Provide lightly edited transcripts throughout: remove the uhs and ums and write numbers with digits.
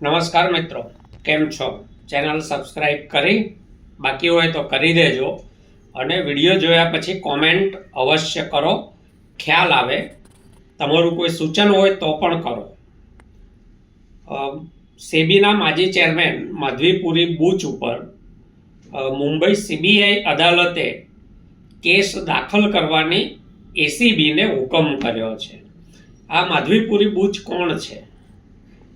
નમસ્કાર મિત્રો, કેમ છો? ચેનલ સબસ્ક્રાઈબ કરી બાકી હોય તો કરી દેજો અને વિડીયો જોયા પછી કોમેન્ટ અવશ્ય કરો, ખ્યાલ આવે. તમારું કોઈ સૂચન હોય તો પણ કરો. સેબીના માજી ચેરમેન માધવીપુરી બુચ ઉપર મુંબઈ સીબીઆઈ અદાલતે કેસ દાખલ કરવાની એસીબીને હુકમ કર્યો છે. આ માધવીપુરી બુચ કોણ છે?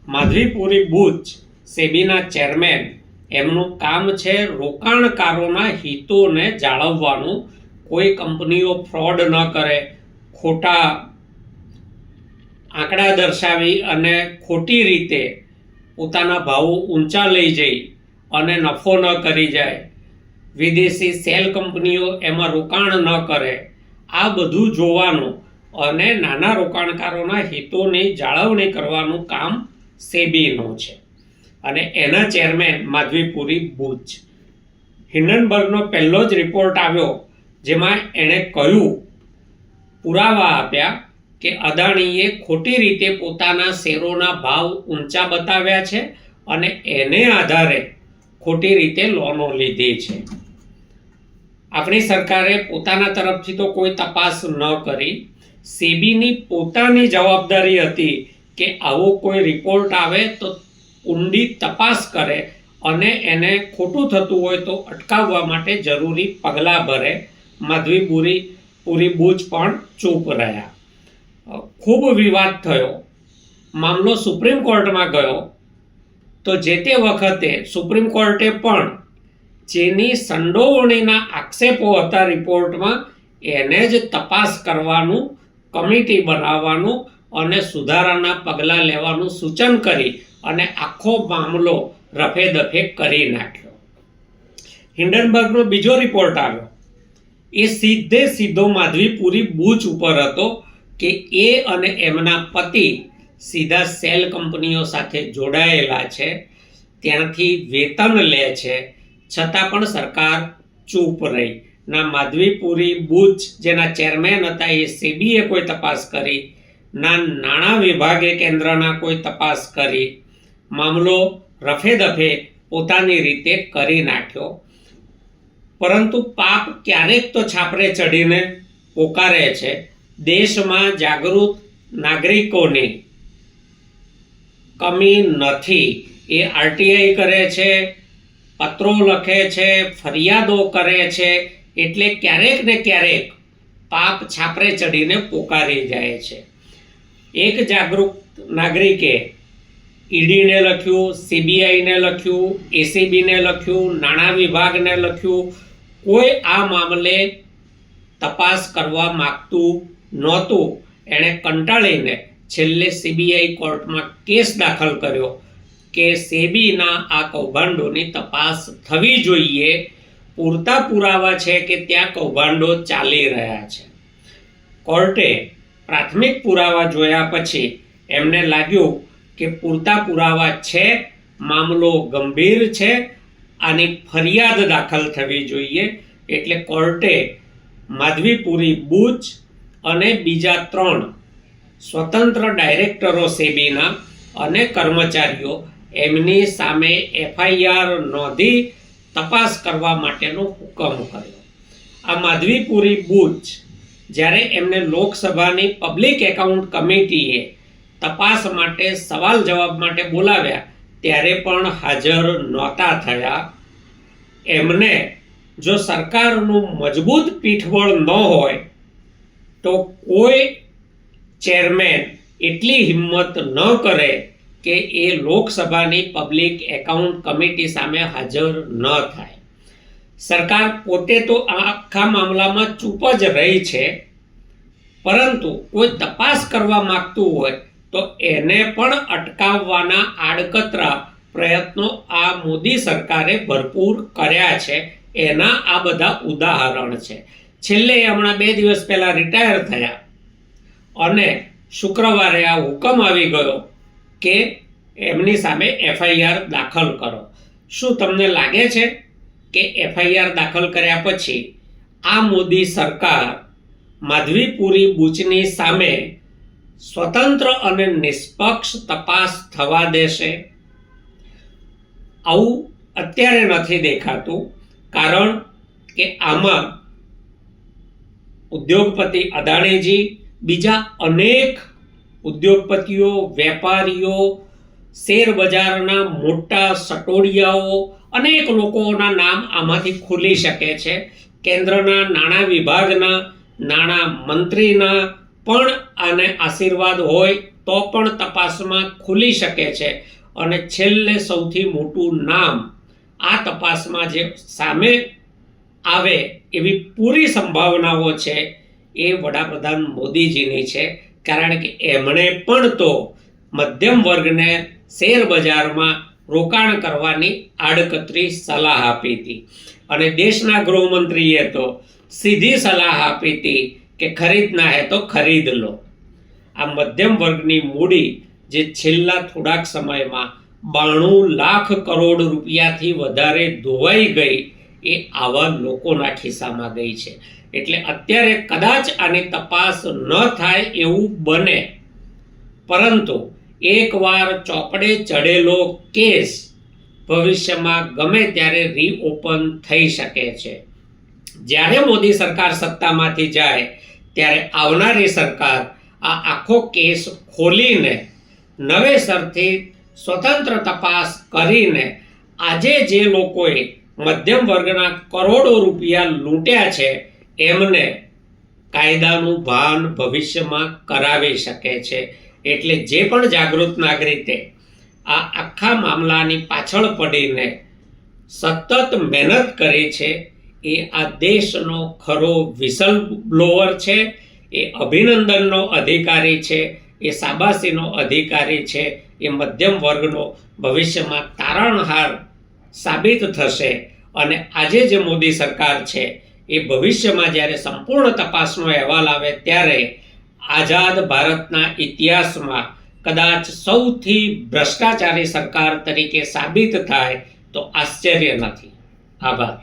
માધવીપુરી બુચ સેબીના ચેરમેન, એમનું કામ છે રોકાણકારોના હિતોને જાળવવાનું. કોઈ કંપનીઓ ફ્રોડ ન કરે, ખોટા આંકડા દર્શાવી અને ખોટી રીતે પોતાના ભાવો ઊંચા લઈ જઈ અને નફો ન કરી જાય, વિદેશી સેલ કંપનીઓ એમાં રોકાણ ન કરે, આ બધું જોવાનું અને નાના રોકાણકારોના હિતોની જાળવણી કરવાનું કામ સેબીનું છે. અને એના ચેરમેન માધવીપુરી બુચ. હિન્ડનબર્ગનો પહેલો જ રિપોર્ટ આવ્યો જેમાં એણે કહ્યું, પુરાવા આપ્યા કે અદાણીએ ખોટી રીતે પોતાના શેરોના ભાવ ઊંચા બતાવ્યા છે અને એને આધારે ખોટી રીતે લોનો લીધી છે. આપણી સરકારે પોતાના તરફથી તો કોઈ તપાસ ન કરી. સેબીની પોતાની જવાબદારી હતી કે આવો કોઈ રિપોર્ટ આવે તો ઊંડી તપાસ કરે અને એને ખોટું થતું હોય તો અટકાવવા માટે જરૂરી પગલાં ભરે. માધવીપુરી બુચ પણ ચૂપ રહ્યા. ખૂબ વિવાદ થયો. મામલો સુપ્રીમ કોર્ટમાં ગયો તો જે તે વખતે સુપ્રીમ કોર્ટે પણ જેની સંડોવણીના આક્ષેપો હતા રિપોર્ટમાં, એને જ તપાસ કરવાનું, કમિટી બનાવવાનું અને સુધારાના પગલાં લેવાનું સૂચન કરી અને આખો મામલો રફે દફે કરી નાખ્યો. હિન્ડનબર્ગનો બીજો રિપોર્ટ આવ્યો. એ સીધો માધવીપુરી બુચ ઉપર હતો કે એ અને એમના પતિ સીધા સેલ કંપનીઓ સાથે જોડાયેલા છે, ત્યાંથી વેતન લે છે, છતાં પણ સરકાર ચૂપ રહી. ના માધવીપુરી બુચ જેના ચેરમેન હતા એ સેબીએ કોઈ તપાસ કરી, ના નાણાં વિભાગે કેન્દ્રના કોઈ તપાસ કરી. મામલો રફે દફે પોતાની રીતે કરી નાખ્યો. પરંતુ પાપ ક્યારેક તો છાપરે ચડીને પોકારે છે. દેશમાં જાગૃત નાગરિકોની કમી નથી. એ આરટીઆઈ કરે છે, પત્રો લખે છે, ફરિયાદો કરે છે, એટલે ક્યારેક ને ક્યારેક પાપ છાપરે ચડીને પોકારી જાય છે. એક જાગૃત નાગરિકે ઈડીને લખ્યું, સીબીઆઈને લખ્યું, એસીબીને લખ્યું, નાણાં વિભાગને લખ્યું. કોઈ આ મામલે તપાસ કરવા માગતું નહોતું. એણે કંટાળીને છેલ્લે સીબીઆઈ કોર્ટમાં કેસ દાખલ કર્યો કે સેબીના આ કૌભાંડોની તપાસ થવી જોઈએ. પૂરતા પુરાવા છે કે ત્યાં કૌભાંડો ચાલી રહ્યા છે. કોર્ટે પ્રાથમિક પુરાવા જોયા પછી એમને લાગ્યું કે પૂરતા પુરાવા છે, મામલો ગંભીર છે, આની ફરિયાદ દાખલ થવી જોઈએ. એટલે કોર્ટે માધવીપુરી બુચ અને બીજા 3 સ્વતંત્ર ડાયરેક્ટરો સેબીના અને કર્મચારીઓ, એમની સામે એફઆઈઆર નોંધી તપાસ કરવા માટેનો હુકમ કર્યો. આ માધવીપુરી બુચ જ્યારે એમને લોકસભાની પબ્લિક એકાઉન્ટ કમિટીએ તપાસ માટે સવાલ જવાબ માટે બોલાવ્યા ત્યારે પણ હાજર નહોતા થયા. એમને જો સરકારનું મજબૂત પીઠબળ ન હોય તો કોઈ ચેરમેન એટલી હિંમત ન કરે કે એ લોકસભાની પબ્લિક એકાઉન્ટ કમિટી સામે હાજર ન થાય. સરકાર પોતે તો આખા મામલામાં ચૂપ જ રહી છે, પરંતુ કોઈ તપાસ કરવા માંગતું હોય તો એને પણ અટકાવવાના આડકતરા પ્રયત્નો આ મોદી સરકારે ભરપૂર કર્યા છે. એના આ બધા ઉદાહરણ છે. છેલ્લે હમણાં 2 દિવસ પહેલા રિટાયર થયા અને શુક્રવારે આ હુકમ આવી ગયો કે એમની સામે એફઆઈઆર દાખલ કરો. શું તમને લાગે છે કે એફઆઈઆર દાખલ કર્યા પછી આ મોદી સરકાર માધવીપુરી બુચની સામે સ્વતંત્ર અને નિષ્પક્ષ તપાસ થવા દેશે? આવું અત્યારે નથી દેખાતું, કારણ કે આમાં ઉદ્યોગપતિ અદાણીજી, બીજા અનેક ઉદ્યોગપતિઓ, વેપારીઓ, શેર બજારના મોટા સટોડિયાઓ, અનેક લોકોના નામ આમાંથી ખુલી શકે છે. કેન્દ્રના નાણાં વિભાગના નાણાં મંત્રીના પણ આને આશીર્વાદ હોય તો પણ તપાસમાં ખુલી શકે છે. અને છેલ્લે સૌથી મોટું નામ આ તપાસમાં જે સામે આવે એવી પૂરી સંભાવનાઓ છે એ વડાપ્રધાન મોદીજીની છે, કારણ કે એમણે પણ તો મધ્યમ વર્ગને શેર બજારમાં રોકાણ કરવાની આડકતરી સલાહ આપી હતી, અને દેશના ગૃહમંત્રીએ તો સીધી સલાહ આપી હતી કે ખરીદના હે તો ખરીદ લો. આ મધ્યમ વર્ગની મૂડી જે છેલ્લા થોડાક સમયમાં 92 લાખ કરોડ રૂપિયાથી વધારે ધોવાઈ ગઈ, એ આવા લોકોના ખિસ્સામાં ગઈ છે. એટલે અત્યારે કદાચ આની તપાસ ન થાય એવું બને, પરંતુ એકવાર ચોપડે ચડેલો કેસ ભવિષ્યમાં ગમે ત્યારે રીઓપન થઈ શકે છે. જ્યારે મોદી સરકાર સત્તામાંથી જાય ત્યારે આવનારી સરકાર આ આખો કેસ ખોલીને નવેસરથી સ્વતંત્ર તપાસ કરીને આજે જે લોકોએ મધ્યમ વર્ગના કરોડો રૂપિયા લૂંટ્યા છે એમને કાયદાનું ભાન ભવિષ્યમાં કરાવી શકે છે. એટલે જે પણ જાગૃત નાગરિકે આ આખા મામલાની પાછળ પડીને સતત મહેનત કરી છે એ આ દેશનો ખરો વિસલ બ્લોવર છે, એ અભિનંદનનો અધિકારી છે, એ શાબાશીનો અધિકારી છે, એ મધ્યમ વર્ગનો ભવિષ્યમાં તારણહાર સાબિત થશે. અને આજે જે મોદી સરકાર છે એ ભવિષ્યમાં જ્યારે સંપૂર્ણ તપાસનો અહેવાલ આવે ત્યારે આઝાદ ભારતના ઇતિહાસમાં કદાચ સૌથી ભ્રષ્ટાચારી સરકાર તરીકે સાબિત થાય તો આશ્ચર્ય નથી. આભાર.